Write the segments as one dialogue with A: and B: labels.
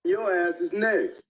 A: Your ass is next.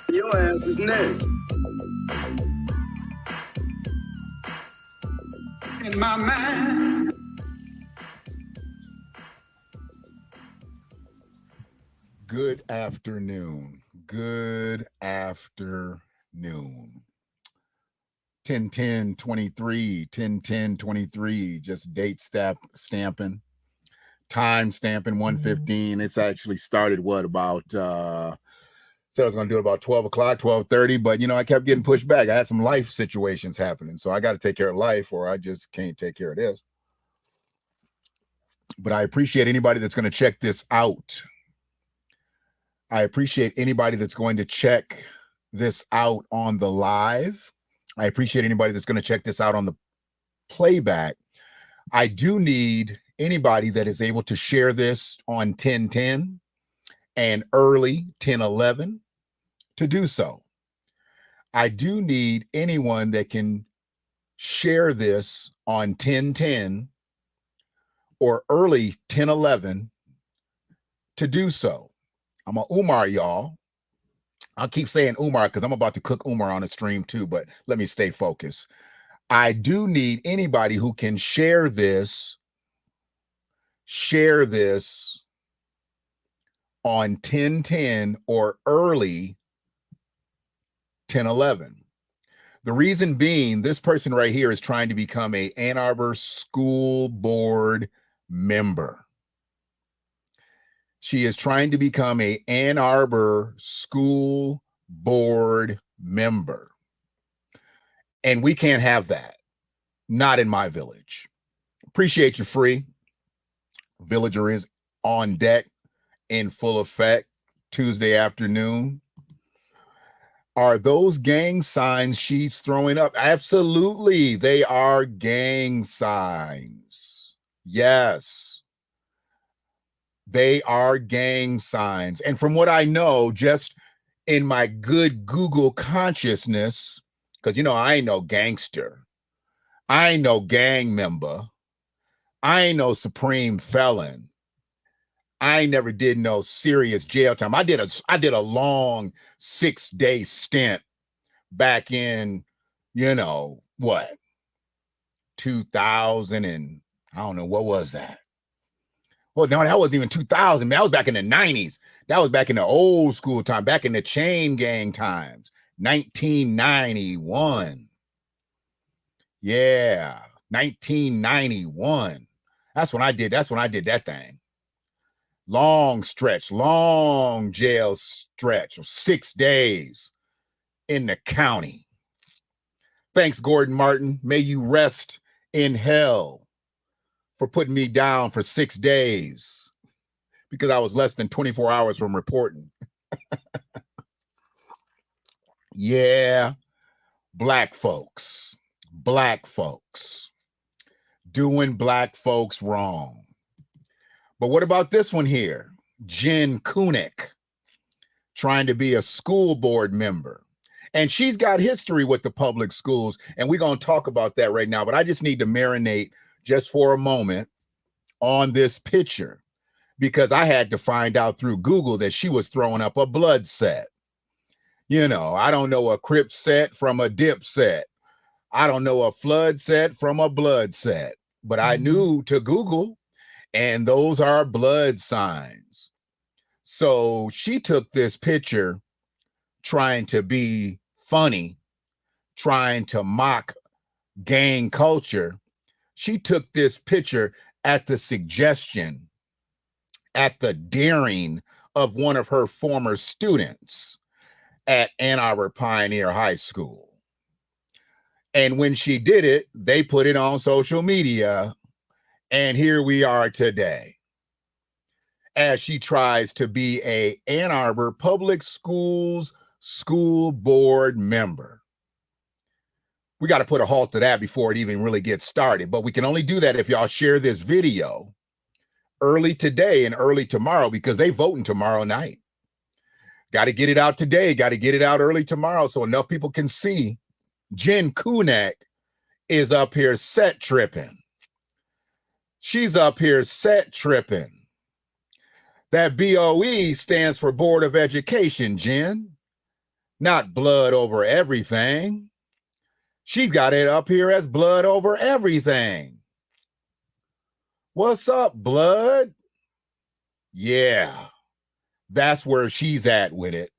A: Your ass is next. In my mind.
B: Good afternoon. Good afternoon. 10-10-23, 10-10-23, just date stamping, time stamping 1:15. It's actually started about said I was going to do it about 12 o'clock, 12:30, but I kept getting pushed back. I had some life situations happening, so I got to take care of life or I just can't take care of this. But I appreciate anybody that's going to check this out. I appreciate anybody that's going to check this out on the live. I appreciate anybody that's going to check this out on the playback. I do need anybody that is able to share this on 10-10 and early 10-11 to do so. I do need anyone that can share this on 10-10 or early 10-11 to do so. I'm a Umar, y'all. I'll keep saying Umar because I'm about to cook Umar on the stream too, but let me stay focused. I do need anybody who can share this on 10-10 or early 10-11. The reason being, this person right here is trying to become a Ann Arbor School Board member. She is trying to become a Ann Arbor school board member. And we can't have that. Not in my village. Appreciate you, Free. Villager is on deck in full effect Tuesday afternoon. Are those gang signs she's throwing up? Absolutely. They are gang signs. Yes. They are gang signs. And from what I know, just in my good Google consciousness, because, you know, I ain't no gangster. I ain't no gang member. I ain't no supreme felon. I never did no serious jail time. I did a long 6-day stint back in, you know, what, 2000 and I don't know, what was that? Well, no, that wasn't even 2000. Man, that was back in the 90s. That was back in the old school time, back in the chain gang times, 1991. Yeah, 1991. That's when I did that thing. Long stretch, long jail stretch of 6 days in the county. Thanks, Gordon Martin. May you rest in hell for putting me down for 6 days because I was less than 24 hours from reporting. Yeah, black folks doing black folks wrong. But what about this one here? Jen Kunick, trying to be a school board member. And she's got history with the public schools, and we're going to talk about that right now. But I just need to marinate just for a moment on this picture because I had to find out through Google that she was throwing up a blood set. You know, I don't know a Crip set from a Dip set. I don't know a flood set from a blood set. But I knew to Google, and those are blood signs. So she took this picture trying to be funny, trying to mock gang culture. She took this picture at the suggestion, at the daring of one of her former students at Ann Arbor Pioneer High School. And when she did it, they put it on social media. And here we are today as she tries to be a Ann Arbor Public Schools school board member. We got to put a halt to that before it even really gets started. But we can only do that if y'all share this video early today and early tomorrow because they voting tomorrow night. Got to get it out today. Got to get it out early tomorrow so enough people can see Jen Kunick is up here set tripping. She's up here set tripping. That BOE stands for Board of Education, Jen. Not blood over everything. She's got it up here as blood over everything. What's up, blood? Yeah, that's where she's at with it.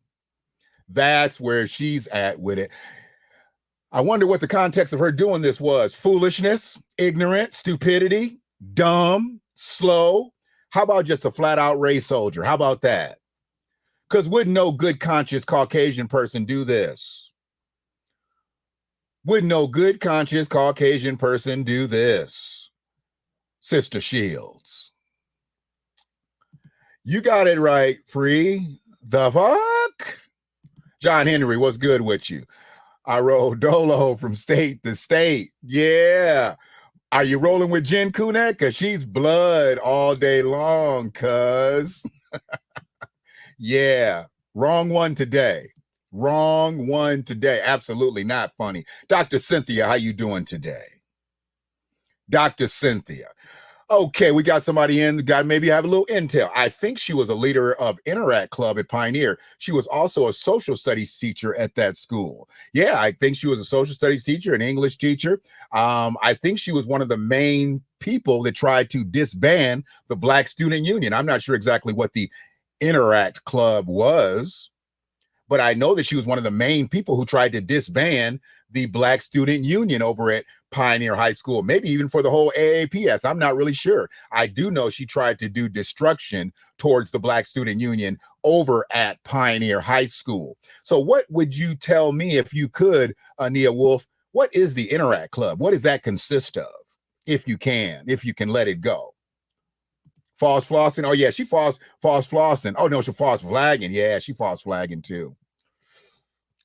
B: That's where she's at with it. I wonder what the context of her doing this was. Foolishness, ignorant, stupidity, dumb, slow. How about just a flat out race soldier? How about that? Because wouldn't no good conscious Caucasian person do this? Wouldn't no good conscious Caucasian person do this? Sister Shields. You got it right, Free. The fuck? John Henry, what's good with you? I roll dolo from state to state. Yeah. Are you rolling with Jen Kunick? Because she's blood all day long, cuz. Yeah. Wrong one today. Wrong one today. Absolutely not funny. Dr. Cynthia, how you doing today? Dr. Cynthia. Okay, we got somebody in, got maybe have a little intel. I think she was a leader of Interact Club at Pioneer. She was also a social studies teacher at that school. Yeah, I think she was a social studies teacher, an English teacher. I think she was one of the main people that tried to disband the Black Student Union. I'm not sure exactly what the Interact Club was, but I know that she was one of the main people who tried to disband the Black Student Union over at Pioneer High School, maybe even for the whole AAPS. I'm not really sure. I do know she tried to do destruction towards the Black Student Union over at Pioneer High School. So what would you tell me, if you could, Nia Wolf, what is the Interact Club? What does that consist of? If you can let it go. False flossing. Oh yeah, she false flossing. Oh no, she false flagging. Yeah, she false flagging too.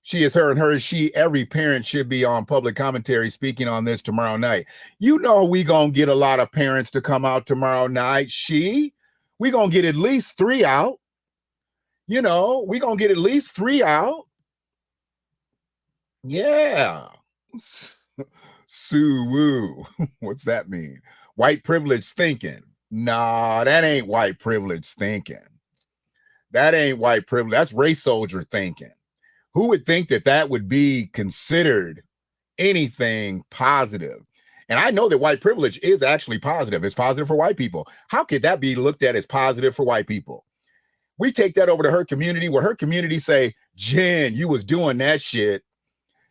B: She is her and her is she. Every parent should be on public commentary speaking on this tomorrow night. You know we gonna get a lot of parents to come out tomorrow night. We gonna get at least 3 out. You know, we gonna get at least 3 out. Yeah. Sue woo. What's that mean? White privilege thinking. Nah, that ain't white privilege thinking. That ain't white privilege. That's race soldier thinking. Who would think that that would be considered anything positive? And I know that white privilege is actually positive. It's positive for white people. How could that be looked at as positive for white people? We take that over to her community, where her community say, Jen, you was doing that shit.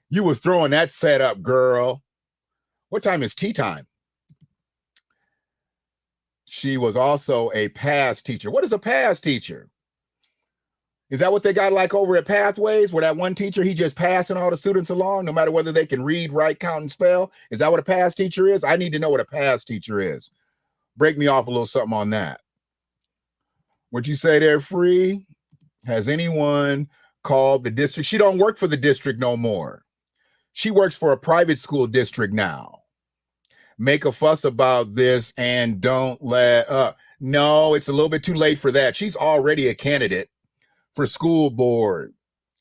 B: You was throwing that setup, girl. What time is tea time? She was also a PASS teacher. What is a PASS teacher? Is that what they got like over at Pathways, where that one teacher, he just passing all the students along, no matter whether they can read, write, count, and spell? Is that what a PASS teacher is? I need to know what a PASS teacher is. Break me off a little something on that. What'd you say there, Free? Has anyone called the district? She don't work for the district no more. She works for a private school district now. Make a fuss about this and don't let up. No, it's a little bit too late for that. She's already a candidate for school board.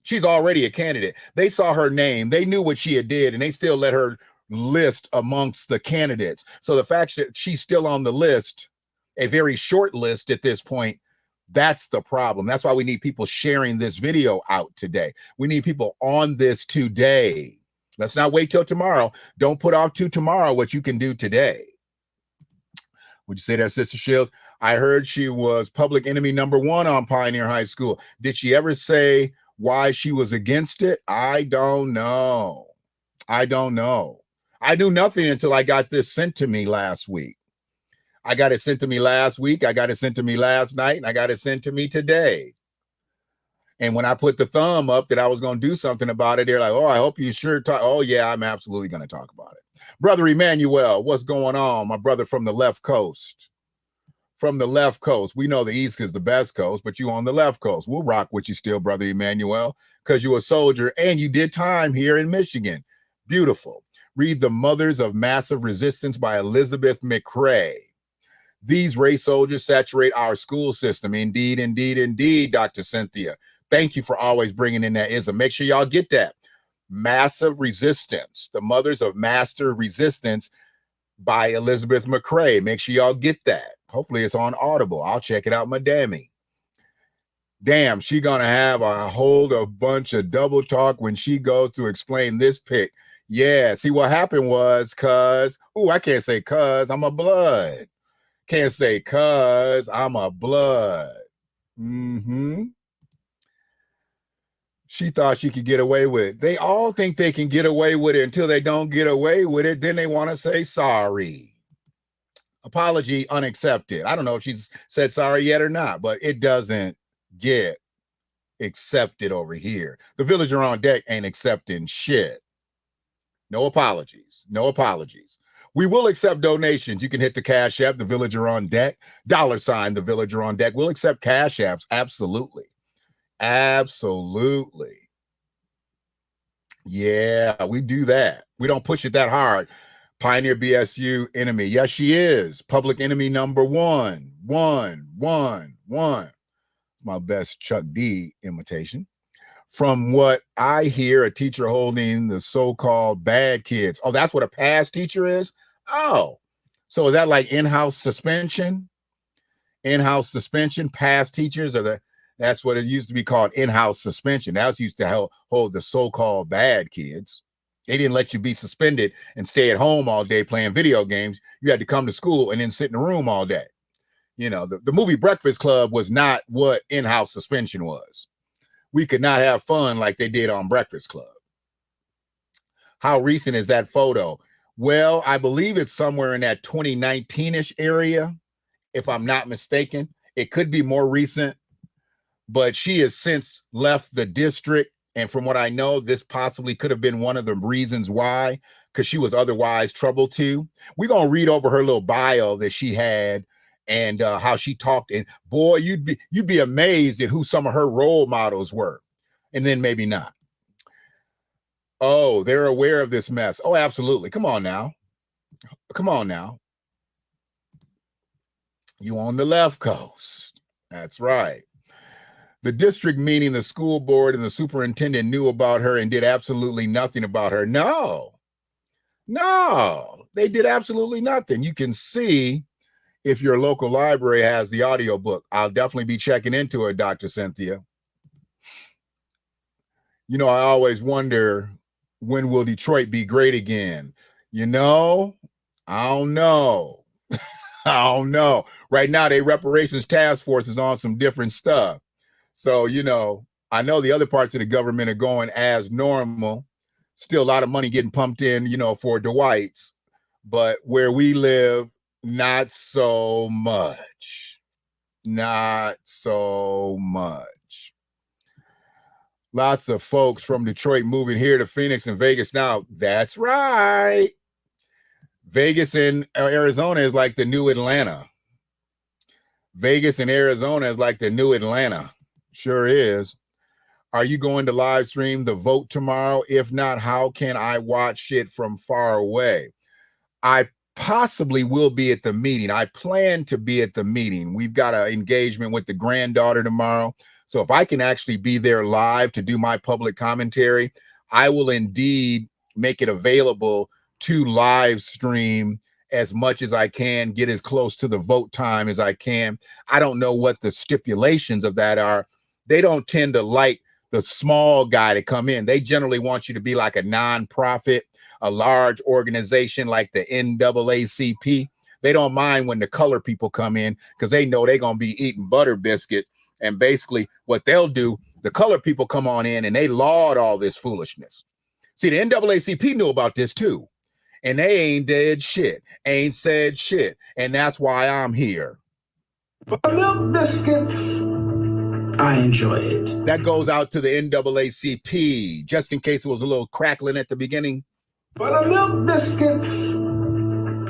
B: She's already a candidate. They saw her name. They knew what she had did, and they still let her list amongst the candidates. So the fact that she's still on the list, a very short list at this point, that's the problem. That's why we need people sharing this video out today. We need people on this today. Let's not wait till tomorrow. Don't put off to tomorrow what you can do today. Would you say that, Sister Shields? I heard she was public enemy #1 on Pioneer High School. Did she ever say why she was against it? I don't know. I don't know. I knew nothing until I got this sent to me last week. I got it sent to me last week. I got it sent to me last night, and I got it sent to me today. And when I put the thumb up that I was going to do something about it, they're like, oh, I hope you sure talk. Oh, yeah, I'm absolutely going to talk about it. Brother Emmanuel, what's going on? My brother from the left coast. From the left coast. We know the East is the best coast, but you on the left coast. We'll rock with you still, Brother Emmanuel, because you're a soldier and you did time here in Michigan. Beautiful. Read The Mothers of Massive Resistance by Elizabeth McCrae. These race soldiers saturate our school system. Indeed, indeed, indeed, Dr. Cynthia. Thank you for always bringing in that ism. Make sure y'all get that. Massive Resistance, The Mothers of Master Resistance by Elizabeth McCrae. Make sure y'all get that. Hopefully it's on Audible. I'll check it out, madammy. Damn, she gonna have a bunch of double talk when she goes to explain this pic. Yeah, see what happened was I can't say I'm a blood. Can't say I'm a blood. She thought she could get away with it. They all think they can get away with it until they don't get away with it. Then they want to say sorry. Apology unaccepted. I don't know if she's said sorry yet or not, but it doesn't get accepted over here. The Villager on Deck ain't accepting shit. No apologies. No apologies. We will accept donations. You can hit the Cash App, The Villager on Deck, $, The Villager on Deck. We'll accept Cash Apps. Absolutely. Absolutely. Yeah, we do that. We don't push it that hard. Pioneer BSU enemy. Yes, she is. Public enemy #1. My best Chuck D imitation. From what I hear, a teacher holding the so-called bad kids. Oh, that's what a PASS teacher is? Oh, so is that like in-house suspension? In-house suspension, PASS teachers are that's what it used to be called, in-house suspension. That was used to hold the so-called bad kids. They didn't let you be suspended and stay at home all day playing video games. You had to come to school and then sit in the room all day. You know, the movie Breakfast Club was not what in-house suspension was. we could not have fun like they did on Breakfast Club. How recent is that photo? Well, I believe it's somewhere in that 2019-ish area, if I'm not mistaken. It could be more recent, but she has since left the district. And from what I know, this possibly could have been one of the reasons why, because she was otherwise troubled too. We're going to read over her little bio that she had and how she talked. And boy, you'd be amazed at who some of her role models were. And then maybe not. Oh, they're aware of this mess. Oh, absolutely. Come on now. Come on now. You on the left coast. That's right. The district, meaning the school board and the superintendent, knew about her and did absolutely nothing about her. No, they did absolutely nothing. You can see if your local library has the audio book. I'll definitely be checking into it, Dr. Cynthia. You know, I always wonder, when will Detroit be great again? You know, I don't know. I don't know. Right now, the reparations task force is on some different stuff. So, you know, I know the other parts of the government are going as normal. Still a lot of money getting pumped in, you know, for Dwight's. But where we live, not so much. Not so much. Lots of folks from Detroit moving here to Phoenix and Vegas now. That's right. Vegas and Arizona is like the new Atlanta. Vegas and Arizona is like the new Atlanta. Sure is. Are you going to live stream the vote tomorrow? If not, how can I watch it from far away? I possibly will be at the meeting. I plan to be at the meeting. We've got an engagement with the granddaughter tomorrow. So if I can actually be there live to do my public commentary, I will indeed make it available to live stream as much as I can, get as close to the vote time as I can. I don't know what the stipulations of that are. They don't tend to like the small guy to come in. They generally want you to be like a nonprofit, a large organization like the NAACP. They don't mind when the color people come in because they know they're going to be eating butter biscuits. And basically what they'll do, the color people come on in and they laud all this foolishness. See, the NAACP knew about this too. And they ain't did shit, ain't said shit. And that's why I'm here.
A: But milk biscuits, I enjoy it.
B: That goes out to the NAACP, just in case it was a little crackling at the beginning.
A: But milk biscuits,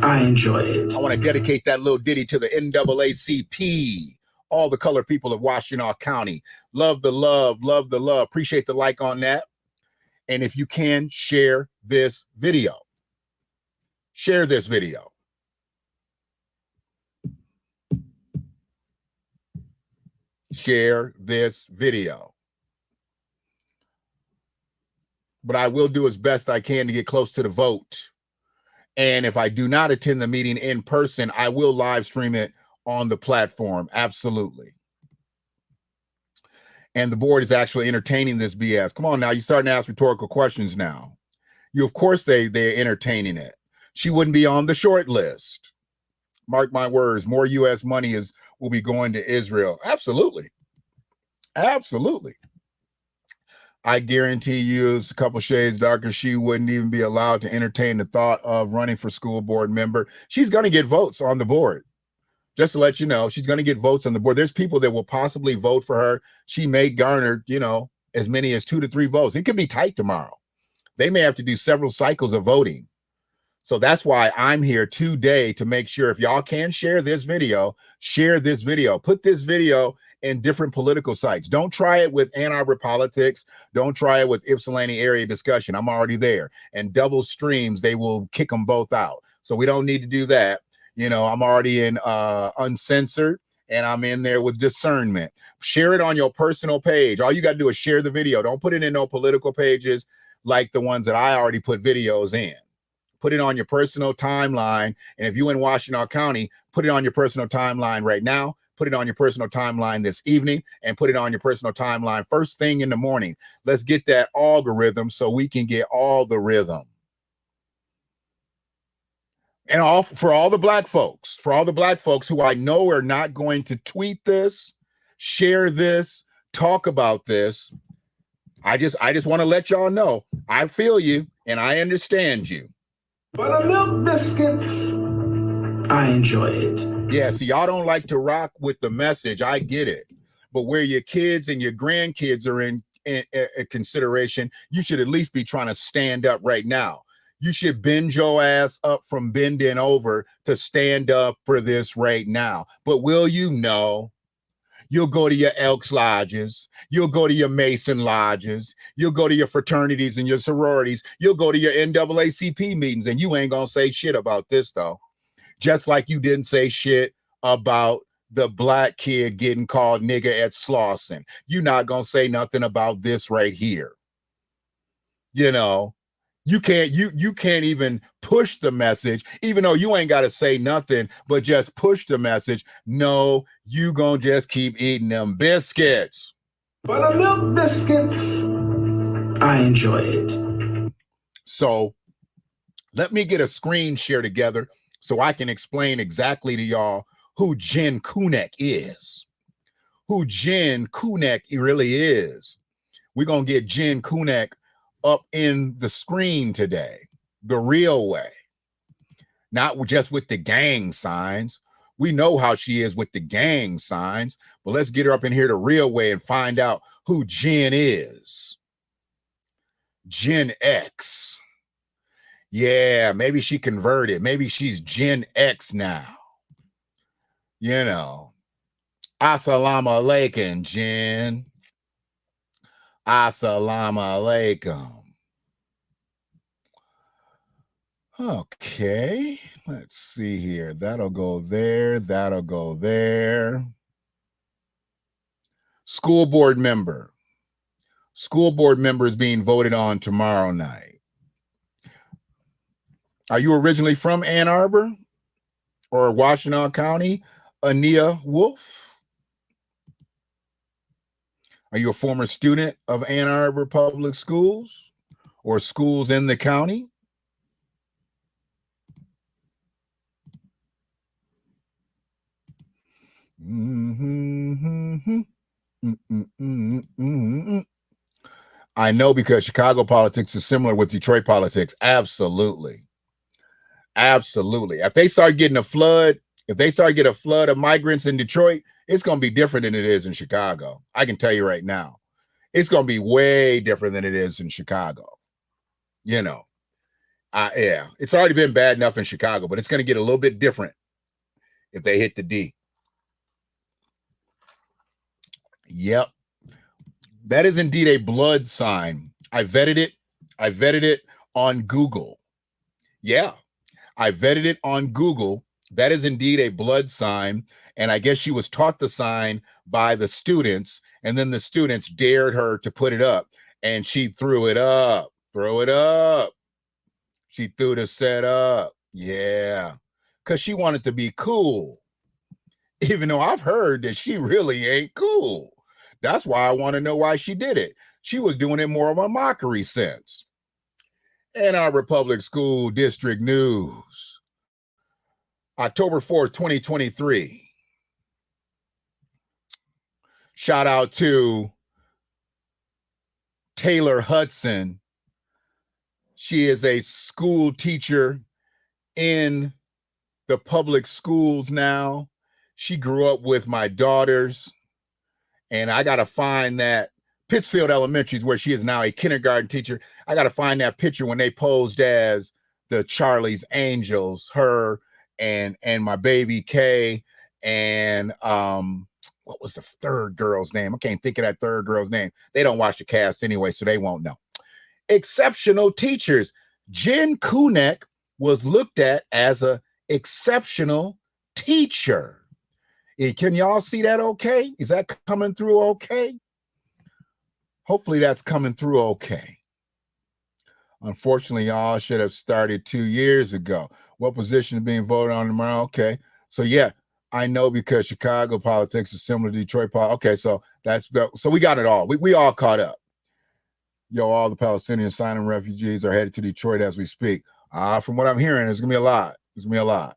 A: I enjoy it.
B: I want to dedicate that little ditty to the NAACP. All the colored people of Washtenaw County. Love the love, love the love. Appreciate the like on that. And if you can, share this video. Share this video. Share this video. But I will do as best I can to get close to the vote. And if I do not attend the meeting in person, I will live stream it on the platform. Absolutely. And the board is actually entertaining this BS. Come on now, you're starting to ask rhetorical questions now. You, of course, they're entertaining it. She wouldn't be on the short list. Mark my words, more U.S. money will be going to Israel. Absolutely. Absolutely. I guarantee you it's a couple shades darker. She wouldn't even be allowed to entertain the thought of running for school board member. She's going to get votes on the board. Just to let you know, she's going to get votes on the board. There's people that will possibly vote for her. She may garner, you know, as many as 2 to 3 votes. It could be tight tomorrow. They may have to do several cycles of voting. So that's why I'm here today to make sure if y'all can share this video, put this video in different political sites. Don't try it with Ann Arbor politics. Don't try it with Ypsilanti area discussion. I'm already there. And double streams, they will kick them both out. So we don't need to do that. You know, I'm already in uncensored and I'm in there with discernment. Share it on your personal page. All you got to do is share the video. Don't put it in no political pages like the ones that I already put videos in. Put it on your personal timeline. And if you're in Washtenaw County, put it on your personal timeline right now. Put it on your personal timeline this evening and put it on your personal timeline first thing in the morning. Let's get that algorithm so we can get all the rhythm. And for all the black folks who I know are not going to tweet this, share this, talk about this, I just want to let y'all know I feel you and I understand you.
A: Buttermilk biscuits, I enjoy it.
B: Yeah, see, y'all don't like to rock with the message. I get it. But where your kids and your grandkids are in consideration, you should at least be trying to stand up right now. You should bend your ass up from bending over to stand up for this right now. But will you know? You'll go to your Elks lodges. You'll go to your Mason lodges. You'll go to your fraternities and your sororities. You'll go to your NAACP meetings, and you ain't gonna say shit about this, though. Just like you didn't say shit about the black kid getting called nigger at Slauson. You're not gonna say nothing about this right here. You know, you can't even push the message, even though you ain't got to say nothing, but just push the message. No, you gonna just keep eating them biscuits.
A: Buttermilk biscuits, I enjoy it.
B: So let me get a screen share together so I can explain exactly to y'all who Jen Kunek is. Who Jen Kunek really is. We're gonna get Jen Kunek up in the screen today, the real way, not just with the gang signs. We know how she is with the gang signs, but let's get her up in here the real way and find out who Jen is. Gen X. Yeah, maybe she converted. Maybe she's Gen X now. You know, assalamu alaikum, Jen. Assalamu alaikum. Okay, let's see here. That'll go there. That'll go there. School board member. School board member is being voted on tomorrow night. Are you originally from Ann Arbor or Washtenaw County? Ania Wolf? Are you a former student of Ann Arbor Public Schools or schools in the county? I know, because Chicago politics is similar with Detroit politics. Absolutely. Absolutely. If they start getting a flood, if they start getting a flood of migrants in Detroit, it's going to be different than it is in Chicago. I can tell you right now. It's going to be way different than it is in Chicago. You know, yeah, it's already been bad enough in Chicago, but it's going to get a little bit different if they hit the D. Yep. That is indeed a blood sign. I vetted it. I vetted it on Google. Yeah, I vetted it on Google. That is indeed a blood sign. And I guess she was taught the sign by the students, and then the students dared her to put it up, and she threw it up. Throw it up. She threw the set up. Yeah, because she wanted to be cool, even though I've heard that she really ain't cool. That's why I want to know why she did it. She was doing it more of a mockery sense. Ann Arbor Public School District News, October 4th, 2023. Shout out to Taylor Hudson. She is a school teacher in the public schools now. She grew up with my daughters, and I got to find that Pittsfield Elementary is where she is now a kindergarten teacher. I got to find that picture when they posed as the Charlie's Angels, her and my baby Kay, and what was the third girl's name? I can't think of that third girl's name. They don't watch the cast anyway, so they won't know. Exceptional teachers. Jen Kunek was looked at as a exceptional teacher. Can y'all see that okay? Is that coming through okay? Hopefully that's coming through okay. Unfortunately, y'all should have started 2 years ago. What position is being voted on tomorrow? Okay. So yeah, I know, because Chicago politics is similar to Detroit politics. Okay, so we got it all. We all caught up. Yo, all the Palestinian asylum refugees are headed to Detroit as we speak. From what I'm hearing, there's gonna be a lot. There's gonna be a lot.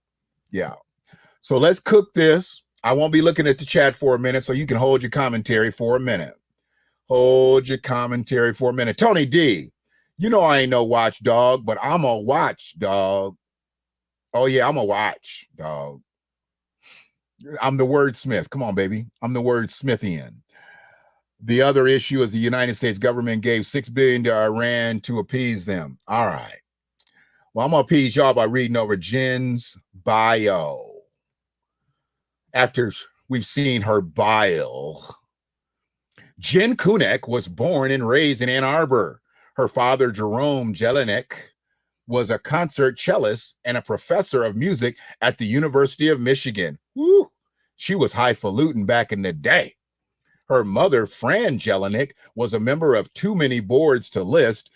B: Yeah. So let's cook this. I won't be looking at the chat for a minute, so you can hold your commentary for a minute. Hold your commentary for a minute. Tony D, you know I ain't no watchdog, but I'm a watchdog. Oh, yeah, I'm a watchdog. I'm the wordsmith. Come on, baby. I'm the wordsmithian. The other issue is the United States government gave $6 billion to Iran to appease them. All right. Well, I'm going to appease y'all by reading over Jen's bio. After we've seen her bio, Jen Kunek was born and raised in Ann Arbor. Her father, Jerome Jelinek, was a concert cellist and a professor of music at the University of Michigan. Woo! She was highfalutin back in the day. Her mother, Fran Jelinek, was a member of too many boards to list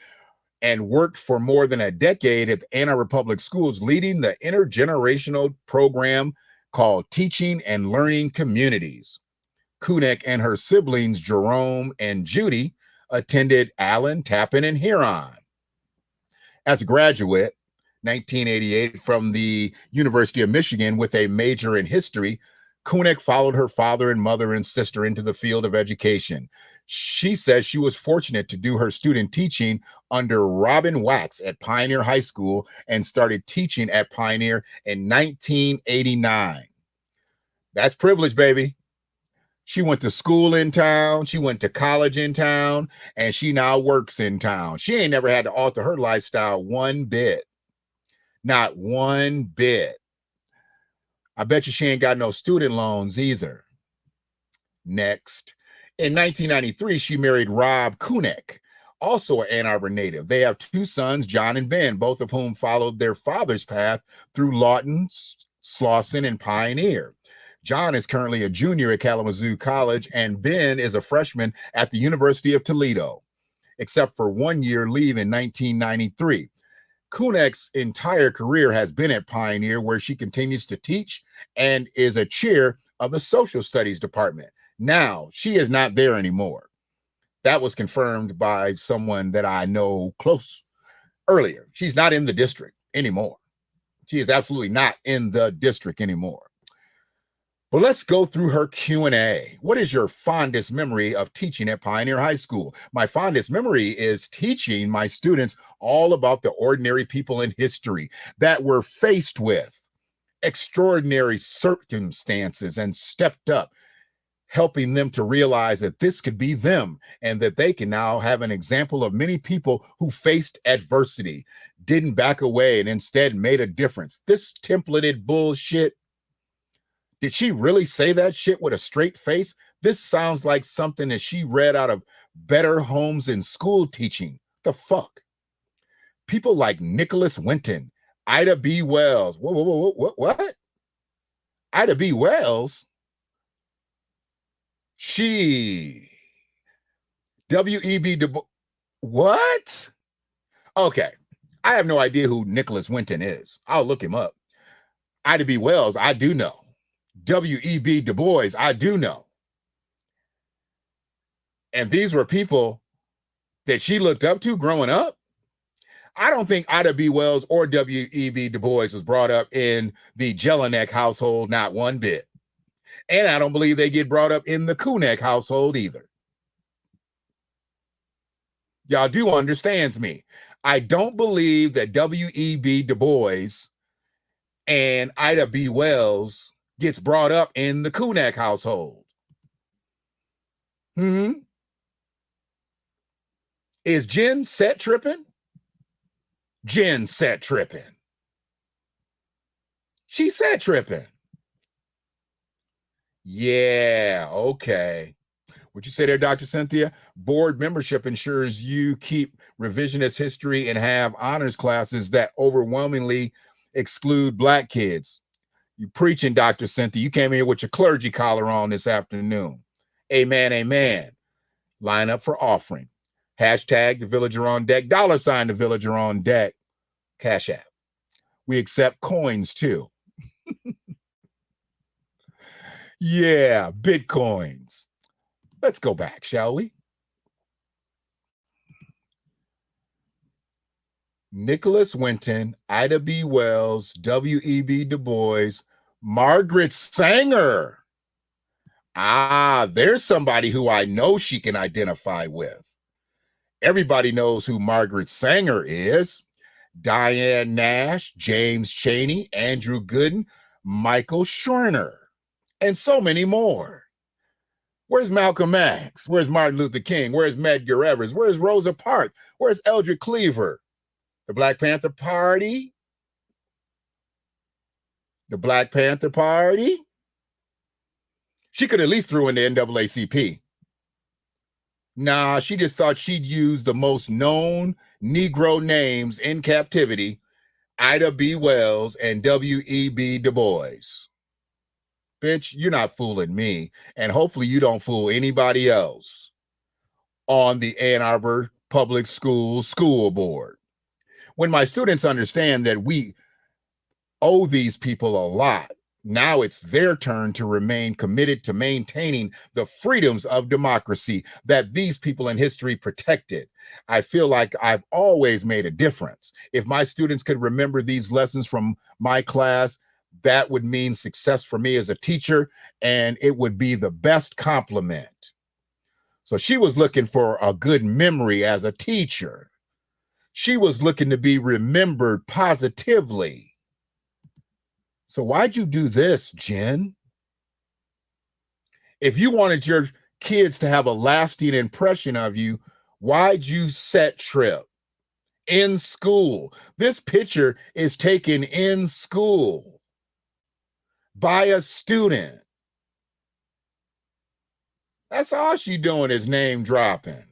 B: and worked for more than a decade at Ann Arbor Public Schools, leading the intergenerational program called Teaching and Learning Communities. Kunek and her siblings, Jerome and Judy, attended Allen, Tappan, and Huron. As a graduate, 1988, from the University of Michigan with a major in history, Kunek followed her father and mother and sister into the field of education. She says she was fortunate to do her student teaching under Robin Wax at Pioneer High School and started teaching at Pioneer in 1989. That's privilege, baby. She went to school in town. She went to college in town, and she now works in town. She ain't never had to alter her lifestyle one bit. Not one bit. I bet you she ain't got no student loans either. Next. In 1993, she married Rob Kunek, also an Ann Arbor native. They have two sons, John and Ben, both of whom followed their father's path through Lawton, Slauson, and Pioneer. John is currently a junior at Kalamazoo College, and Ben is a freshman at the University of Toledo, except for 1 year leave in 1993. Kunek's entire career has been at Pioneer, where she continues to teach and is a chair of the social studies department. Now, she is not there anymore. That was confirmed by someone that I know close earlier. She's not in the district anymore. She is absolutely not in the district anymore. But let's go through her Q&A. What is your fondest memory of teaching at Pioneer High School? My fondest memory is teaching my students all about the ordinary people in history that were faced with extraordinary circumstances and stepped up, helping them to realize that this could be them and that they can now have an example of many people who faced adversity, didn't back away, and instead made a difference. This templated bullshit. Did she really say that shit with a straight face? This sounds like something that she read out of Better Homes in School Teaching. The fuck? People like Nicholas Winton, Ida B. Wells. What? Ida B. Wells? She. W.E.B. Du Bois. What? Okay. I have no idea who Nicholas Winton is. I'll look him up. Ida B. Wells, I do know. W.E.B. Du Bois, I do know. And these were people that she looked up to growing up. I don't think Ida B. Wells or W.E.B. Du Bois was brought up in the Jelinek household, not one bit. And I don't believe they get brought up in the Kunek household either. Y'all do understand me. I don't believe that W.E.B. Du Bois and Ida B. Wells gets brought up in the Kunek household. Is Jen set tripping? Jen set tripping. She set tripping. Yeah, okay. What you say there, Dr. Cynthia? Board membership ensures you keep revisionist history and have honors classes that overwhelmingly exclude Black kids. You preaching, Dr. Cynthia. You came here with your clergy collar on this afternoon. Amen, amen. Line up for offering. Hashtag TheVillagerOnDeck, $ TheVillagerOnDeck, CashApp. We accept coins too. Yeah, Bitcoins. Let's go back, shall we? Nicholas Winton, Ida B. Wells, W.E.B. Du Bois, Margaret Sanger. Ah, there's somebody who I know she can identify with. Everybody knows who Margaret Sanger is. Diane Nash, James Chaney, Andrew Gooden, Michael Schwerner, and so many more. Where's Malcolm X? Where's Martin Luther King? Where's Medgar Evers? Where's Rosa Parks? Where's Eldridge Cleaver? The Black Panther Party? The Black Panther Party? She could at least throw in the NAACP. Nah, she just thought she'd use the most known Negro names in captivity, Ida B. Wells and W.E.B. Du Bois. Bitch, you're not fooling me, and hopefully you don't fool anybody else on the Ann Arbor Public Schools School Board. When my students understand that we owe these people a lot, now it's their turn to remain committed to maintaining the freedoms of democracy that these people in history protected. I feel like I've always made a difference. If my students could remember these lessons from my class, that would mean success for me as a teacher, and it would be the best compliment. So she was looking for a good memory as a teacher. She was looking to be remembered positively. So why'd you do this, Jen? If you wanted your kids to have a lasting impression of you, why'd you set trip in school? This picture is taken in school by a student. That's all she's doing is name dropping.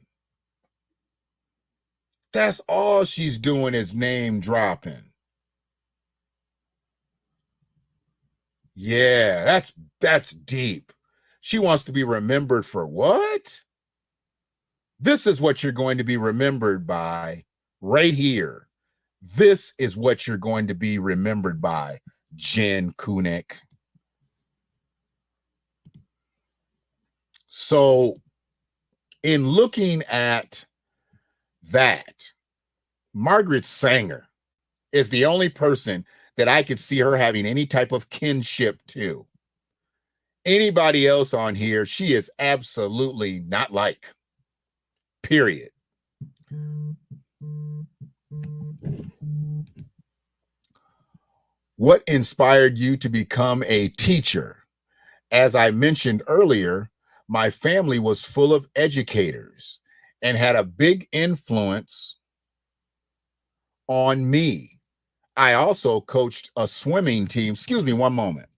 B: That's all she's doing is name dropping. Yeah, that's deep. She wants to be remembered for what? This is what you're going to be remembered by right here. This is what you're going to be remembered by, Jen Kunick. So in looking at that, Margaret Sanger is the only person that I could see her having any type of kinship to. Anybody else on here, she is absolutely not like. Period. What inspired you to become a teacher? As I mentioned earlier, my family was full of educators and had a big influence on me. I also coached a swimming team. Excuse me one moment.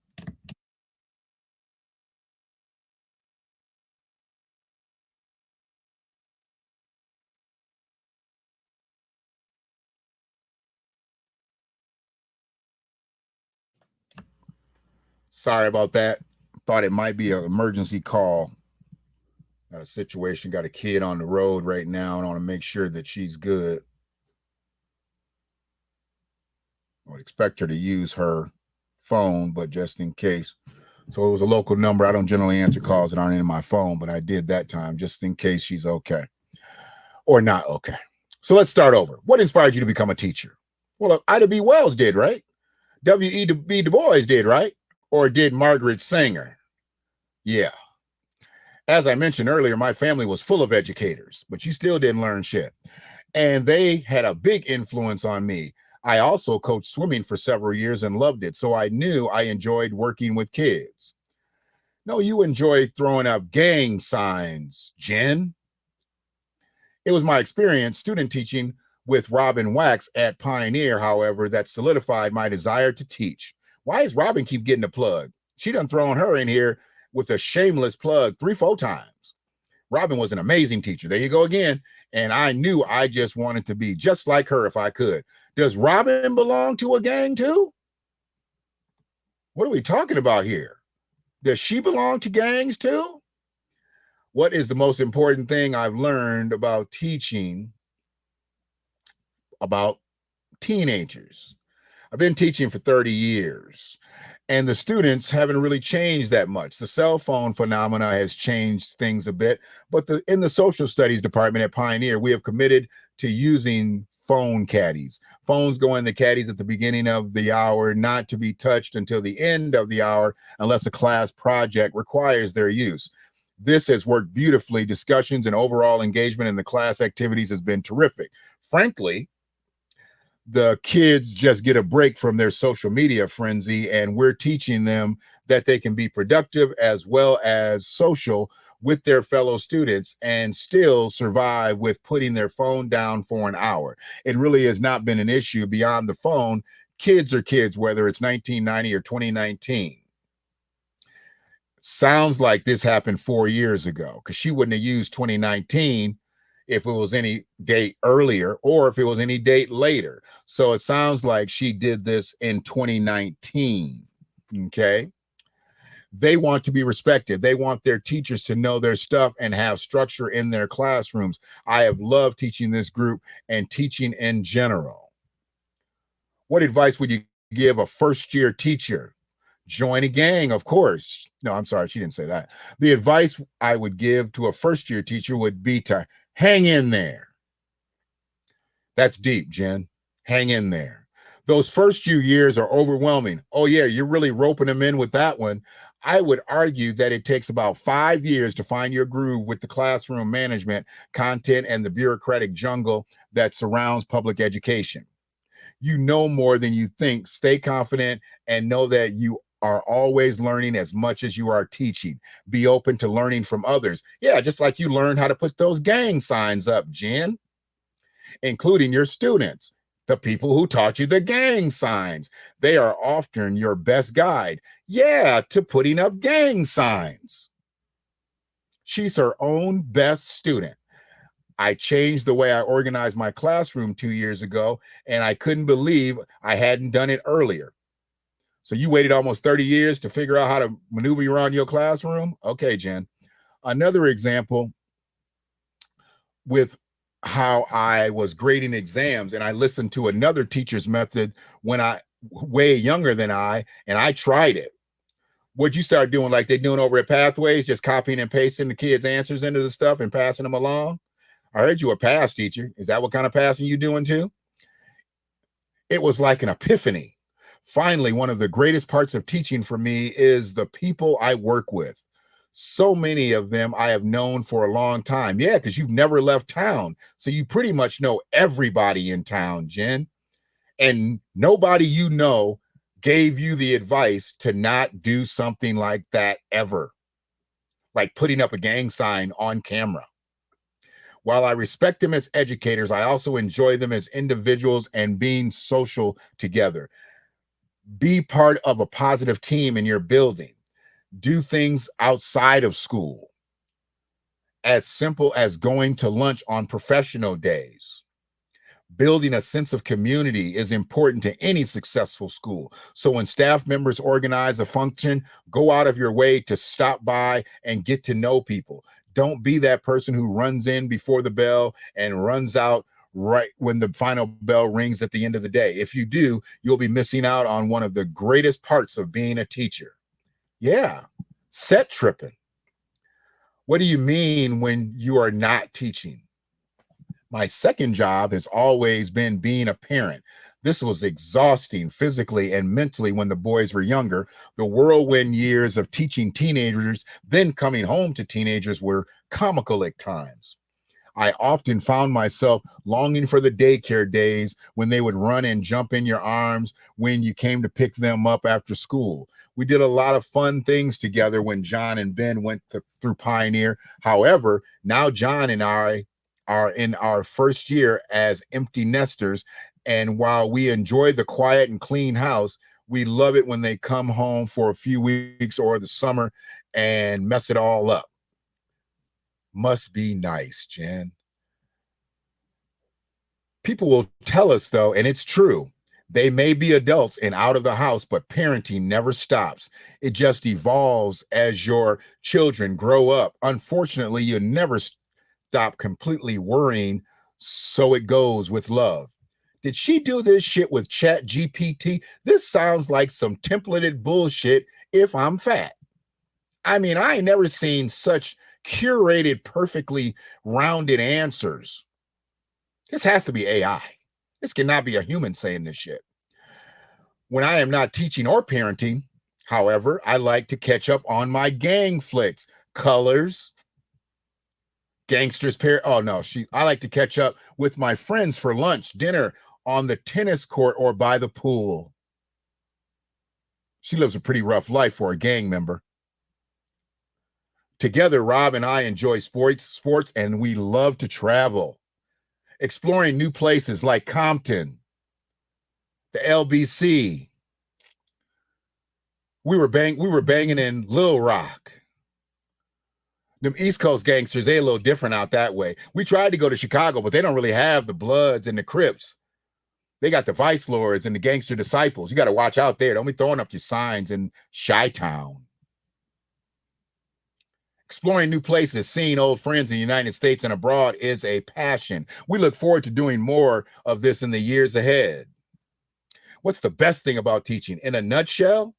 B: Sorry about that. Thought it might be an emergency call. Got a situation, got a kid on the road right now, and I want to make sure that she's good. I would expect her to use her phone, but just in case. So it was a local number. I don't generally answer calls that aren't in my phone, but I did that time just in case she's okay or not okay. So let's start over. What inspired you to become a teacher? Well, Ida B. Wells did, right? W.E.B. Du Bois did, right? Or did Margaret Sanger? Yeah. As I mentioned earlier, my family was full of educators, but you still didn't learn shit. And they had a big influence on me. I also coached swimming for several years and loved it. So I knew I enjoyed working with kids. No, you enjoyed throwing up gang signs, Jen. It was my experience student teaching with Robin Wax at Pioneer, however, that solidified my desire to teach. Why is Robin keep getting a plug? She done thrown her in here with a shameless plug 3-4 times. Robin was an amazing teacher. There you go again. And I knew I just wanted to be just like her if I could. Does Robin belong to a gang too? What are we talking about here? Does she belong to gangs too? What is the most important thing I've learned about teaching about teenagers? I've been teaching for 30 years. And the students haven't really changed that much. The cell phone phenomena has changed things a bit, but in the social studies department at Pioneer, we have committed to using phone caddies. Phones go in the caddies at the beginning of the hour, not to be touched until the end of the hour unless a class project requires their use. This has worked beautifully. Discussions and overall engagement in the class activities has been terrific. Frankly, the kids just get a break from their social media frenzy, and we're teaching them that they can be productive as well as social with their fellow students and still survive with putting their phone down for an hour. It really has not been an issue beyond the phone. Kids are kids, whether it's 1990 or 2019. Sounds like this happened 4 years ago, because she wouldn't have used 2019 if it was any date earlier or if it was any date later. So it sounds like she did this in 2019. Okay. They want to be respected. They want their teachers to know their stuff and have structure in their classrooms. I have loved teaching this group and teaching in general. What advice would you give a first-year teacher? Join a gang, of course. No, I'm sorry, she didn't say that. The advice I would give to a first-year teacher would be to hang in there. That's deep, Jen. Hang in there. Those first few years are overwhelming. Oh, yeah, you're really roping them in with that one. I would argue that it takes about 5 years to find your groove with the classroom management, content, and the bureaucratic jungle that surrounds public education. You know more than you think. Stay confident and know that you are always learning as much as you are teaching. Be open to learning from others. Yeah, just like you learned how to put those gang signs up, Jen, including your students. The people who taught you the gang signs, they are often your best guide. Yeah, to putting up gang signs. She's her own best student. I changed the way I organized my classroom 2 years ago, and I couldn't believe I hadn't done it earlier. So you waited almost 30 years to figure out how to maneuver around your classroom? Okay, Jen. Another example with how I was grading exams, and I listened to another teacher's method when I way younger than I, and I tried it. What'd you start doing like they're doing over at Pathways, just copying and pasting the kids' answers into the stuff and passing them along? I heard you a pass teacher. Is that what kind of passing you doing too? It was like an epiphany. Finally, one of the greatest parts of teaching for me is the people I work with. So many of them I have known for a long time. Yeah, because you've never left town. So you pretty much know everybody in town, Jen. And nobody you know gave you the advice to not do something like that ever. Like putting up a gang sign on camera. While I respect them as educators, I also enjoy them as individuals and being social together. Be part of a positive team in your building. Do things outside of school, as simple as going to lunch on professional days. Building a sense of community is important to any successful school. So when staff members organize a function, go out of your way to stop by and get to know people. Don't be that person who runs in before the bell and runs out right when the final bell rings at the end of the day. If you do, you'll be missing out on one of the greatest parts of being a teacher. Yeah, set tripping. What do you mean when you are not teaching? My second job has always been being a parent. This was exhausting physically and mentally when the boys were younger. The whirlwind years of teaching teenagers, then coming home to teenagers, were comical at times. I often found myself longing for the daycare days when they would run and jump in your arms when you came to pick them up after school. We did a lot of fun things together when John and Ben went through Pioneer. However, now John and I are in our first year as empty nesters. And while we enjoy the quiet and clean house, we love it when they come home for a few weeks or the summer and mess it all up. Must be nice, Jen. People will tell us, though, and it's true, they may be adults and out of the house, but parenting never stops. It just evolves as your children grow up. Unfortunately, you never stop completely worrying, so it goes with love. Did she do this shit with Chat GPT? This sounds like some templated bullshit if I'm fat. I mean, I ain't never seen such curated, perfectly rounded answers. This has to be AI. This cannot be a human saying this shit. When I am not teaching or parenting, however, I like to catch up on my gang flicks. Colors, Gangsters Pair. Oh no, I like to catch up with my friends for lunch, dinner, on the tennis court, or by the pool. She lives a pretty rough life for a gang member. Together, Rob and I enjoy sports, and we love to travel, exploring new places like Compton, the LBC. We were banging in Little Rock. Them East Coast gangsters, they a little different out that way. We tried to go to Chicago, but they don't really have the Bloods and the Crips. They got the Vice Lords and the Gangster Disciples. You got to watch out there. Don't be throwing up your signs in Chi-Town. Exploring new places, seeing old friends in the United States and abroad is a passion. We look forward to doing more of this in the years ahead. What's the best thing about teaching? In a nutshell,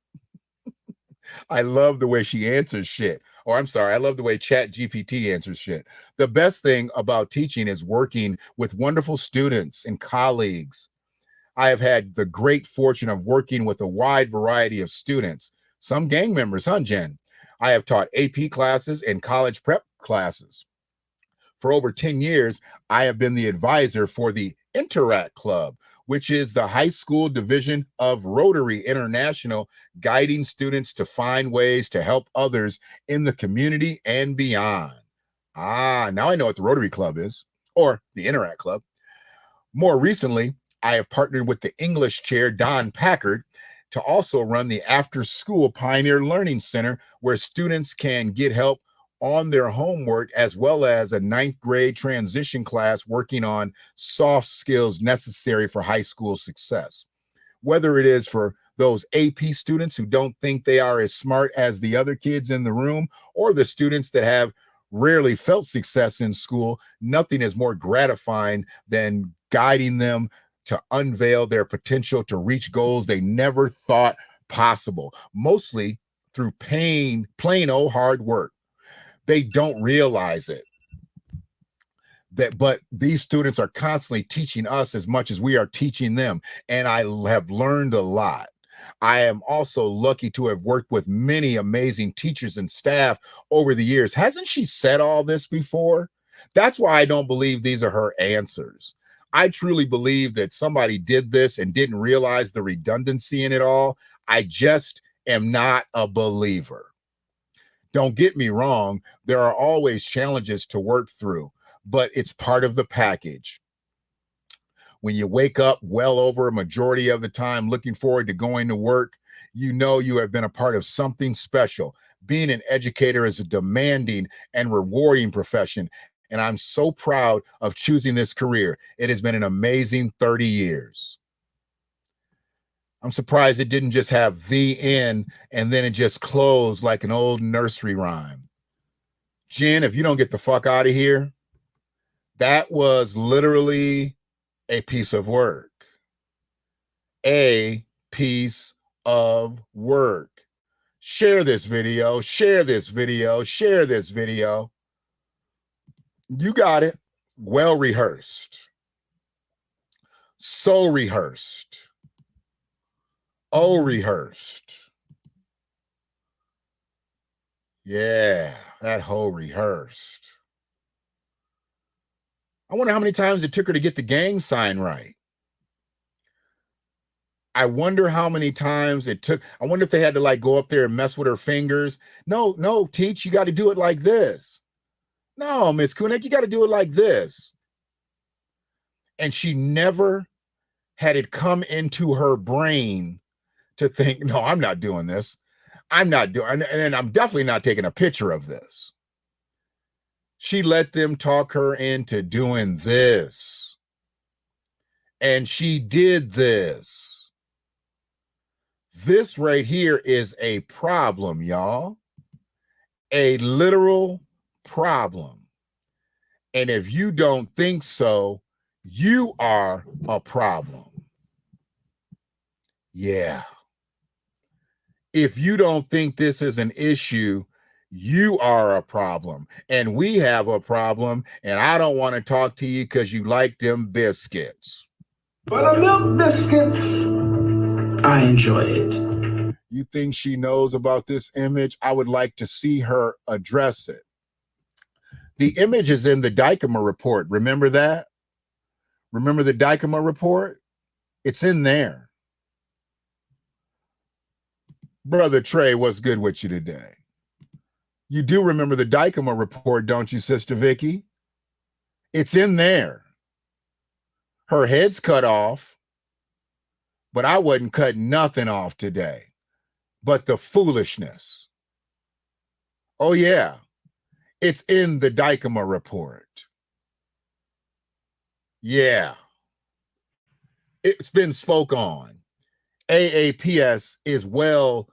B: I love the way she answers shit. Or I'm sorry, I love the way ChatGPT answers shit. The best thing about teaching is working with wonderful students and colleagues. I have had the great fortune of working with a wide variety of students. Some gang members, huh, Jen? I have taught AP classes and college prep classes. For over 10 years, I have been the advisor for the Interact Club, which is the high school division of Rotary International, guiding students to find ways to help others in the community and beyond. Now I know what the Rotary Club is, or the Interact Club. More recently, I have partnered with the English chair, Don Packard, to also run the after-school Pioneer Learning Center, where students can get help on their homework, as well as a 9th grade transition class working on soft skills necessary for high school success. Whether it is for those AP students who don't think they are as smart as the other kids in the room, or the students that have rarely felt success in school, nothing is more gratifying than guiding them to unveil their potential to reach goals they never thought possible, mostly through plain old hard work. They don't realize it. But these students are constantly teaching us as much as we are teaching them, and I have learned a lot. I am also lucky to have worked with many amazing teachers and staff over the years. Hasn't she said all this before? That's why I don't believe these are her answers. I truly believe that somebody did this and didn't realize the redundancy in it all. I just am not a believer. Don't get me wrong, there are always challenges to work through, but it's part of the package. When you wake up well over a majority of the time looking forward to going to work, you know you have been a part of something special. Being an educator is a demanding and rewarding profession, and I'm so proud of choosing this career. It has been an amazing 30 years. I'm surprised it didn't just have the end and then it just closed like an old nursery rhyme. Jen, if you don't get the fuck out of here, that was literally a piece of work. A piece of work. Share this video, share this video, share this video. You got it. Well rehearsed. So rehearsed. Oh, rehearsed. Yeah, that whole rehearsed. I wonder how many times it took her to get the gang sign right. I wonder how many times it took. I wonder if they had to like go up there and mess with her fingers. No, teach, you got to do it like this. No, Miss Kunek, you got to do it like this. And she never had it come into her brain to think, no, I'm not doing this. I'm not doing, and I'm definitely not taking a picture of this. She let them talk her into doing this. And she did this. This right here is a problem, y'all. A literal problem. And if you don't think so, you are a problem. Yeah. If you don't think this is an issue, you are a problem. And we have a problem. And I don't want to talk to you because you like them biscuits.
A: But the milk biscuits, I enjoy it.
B: You think she knows about this image? I would like to see her address it. The image is in the Dykema report. Remember that? Remember the Dykema report? It's in there. Brother Trey, what's good with you today? You do remember the Dykema report, don't you, Sister Vicky? It's in there. Her head's cut off, but I wasn't cutting nothing off today but the foolishness. Oh, yeah. It's in the Dykema report. Yeah. It's been spoke on. AAPS is well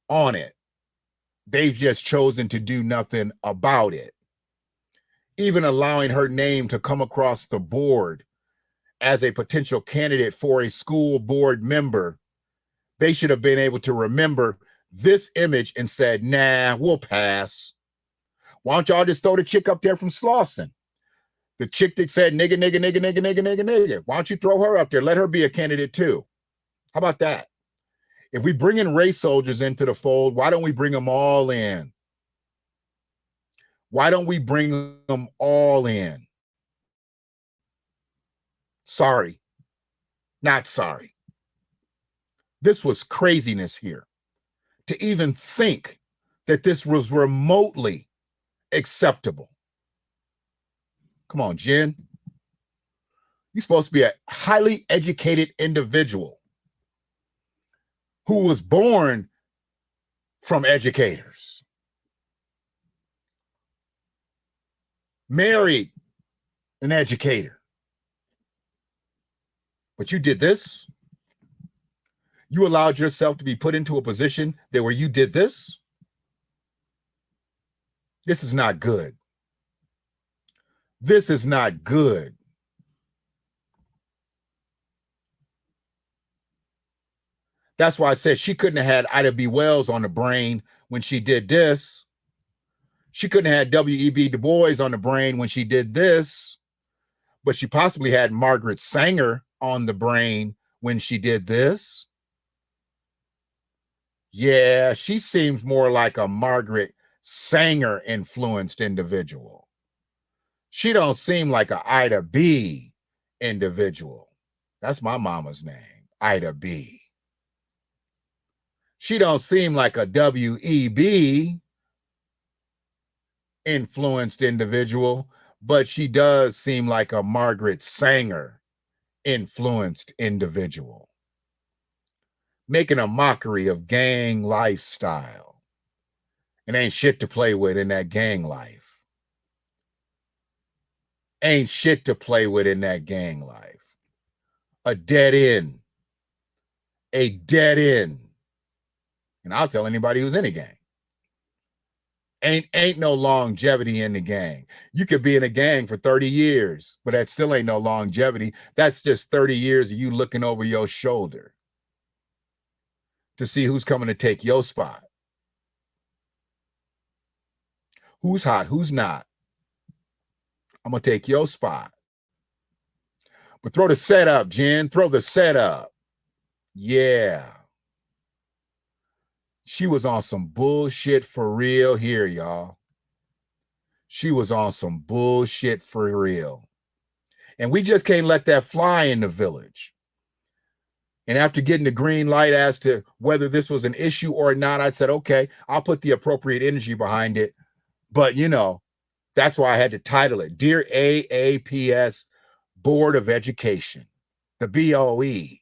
B: on it. They've just chosen to do nothing about it. Even allowing her name to come across the board as a potential candidate for a school board member, they should have been able to remember this image and said, nah, we'll pass. Why don't y'all just throw the chick up there from Slauson? The chick that said nigga, nigga, nigga, nigga, nigga, nigga, nigga. Why don't you throw her up there? Let her be a candidate too. How about that? If we bring in race soldiers into the fold, why don't we bring them all in? Why don't we bring them all in? Sorry, not sorry. This was craziness here. To even think that this was remotely acceptable. Come on, Jen. You're supposed to be a highly educated individual who was born from educators, married an educator. But you did this. You allowed yourself to be put into a position that where you did this. This is not good. This is not good. That's why I said she couldn't have had Ida B. Wells on the brain when she did this. She couldn't have had W.E.B. Du Bois on the brain when she did this. But she possibly had Margaret Sanger on the brain when she did this. Yeah, she seems more like a Margaret Sanger influenced individual. She don't seem like a Ida B individual. That's my mama's name, Ida B. She don't seem like a W.E.B. influenced individual, but she does seem like a Margaret Sanger influenced individual. Making a mockery of gang lifestyle. And ain't shit to play with in that gang life. Ain't shit to play with in that gang life. A dead end. A dead end. And I'll tell anybody who's in a gang. Ain't no longevity in the gang. You could be in a gang for 30 years, but that still ain't no longevity. That's just 30 years of you looking over your shoulder to see who's coming to take your spot. Who's hot, who's not. I'm going to take your spot. But throw the set up, Jen. Throw the set up. Yeah. She was on some bullshit for real here, y'all. She was on some bullshit for real. And we just can't let that fly in the village. And after getting the green light as to whether this was an issue or not, I said, okay, I'll put the appropriate energy behind it. But, you know, that's why I had to title it, Dear AAPS Board of Education, the BOE.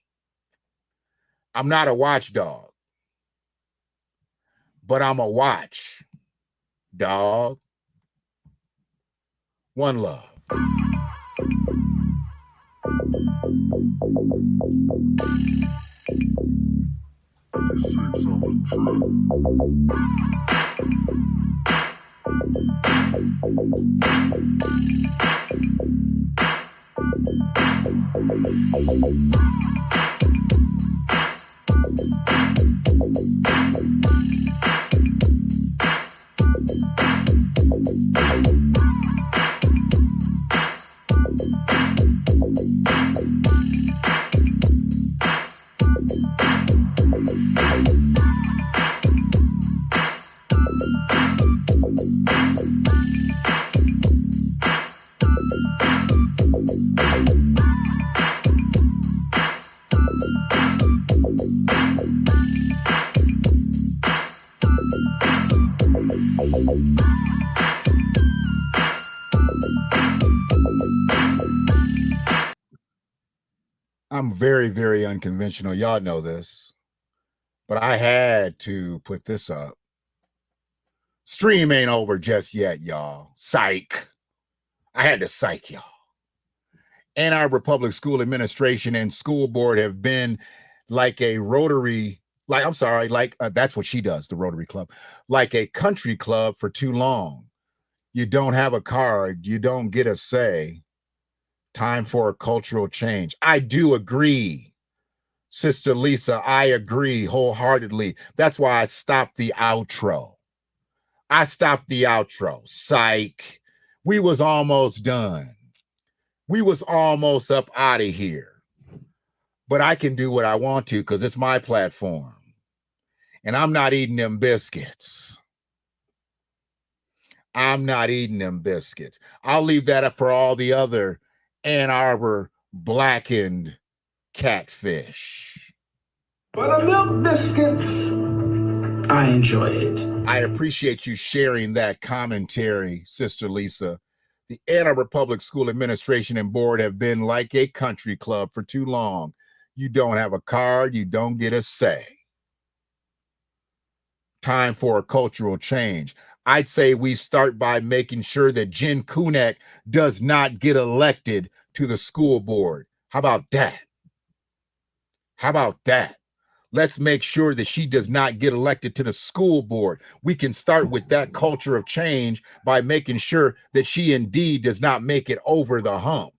B: I'm not a watchdog, but I'm a watch dog. One love. I'm very, very unconventional. Y'all know this, but I had to put this up. Stream ain't over just yet, y'all. Psych. I had to psych y'all. Ann Arbor Public School Administration and School Board have been like a Rotary, that's what she does, the Rotary Club, like a country club for too long. You don't have a card. You don't get a say. Time for a cultural change. I do agree, Sister Lisa. I agree wholeheartedly. That's why I stopped the outro. Psych. We was almost done. We was almost up out of here. But I can do what I want to because it's my platform. And I'm not eating them biscuits. I'll leave that up for all the other Ann Arbor blackened catfish.
A: Buttermilk biscuits, I enjoy it.
B: I appreciate you sharing that commentary, Sister Lisa. The Ann Arbor Public School Administration and Board have been like a country club for too long. You don't have a card, you don't get a say. Time for a cultural change. I'd say we start by making sure that Jen Kunek does not get elected to the school board. How about that? Let's make sure that she does not get elected to the school board. We can start with that culture of change by making sure that she indeed does not make it over the hump.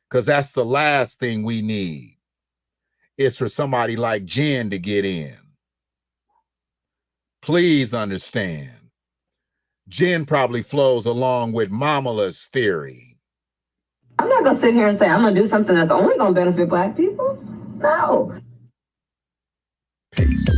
B: Because that's the last thing we need, is for somebody like Jen to get in. Please understand, Jen probably flows along with Mamala's theory.
C: I'm not going to sit here and say I'm going to do something that's only going to benefit Black people. No.
B: Peace.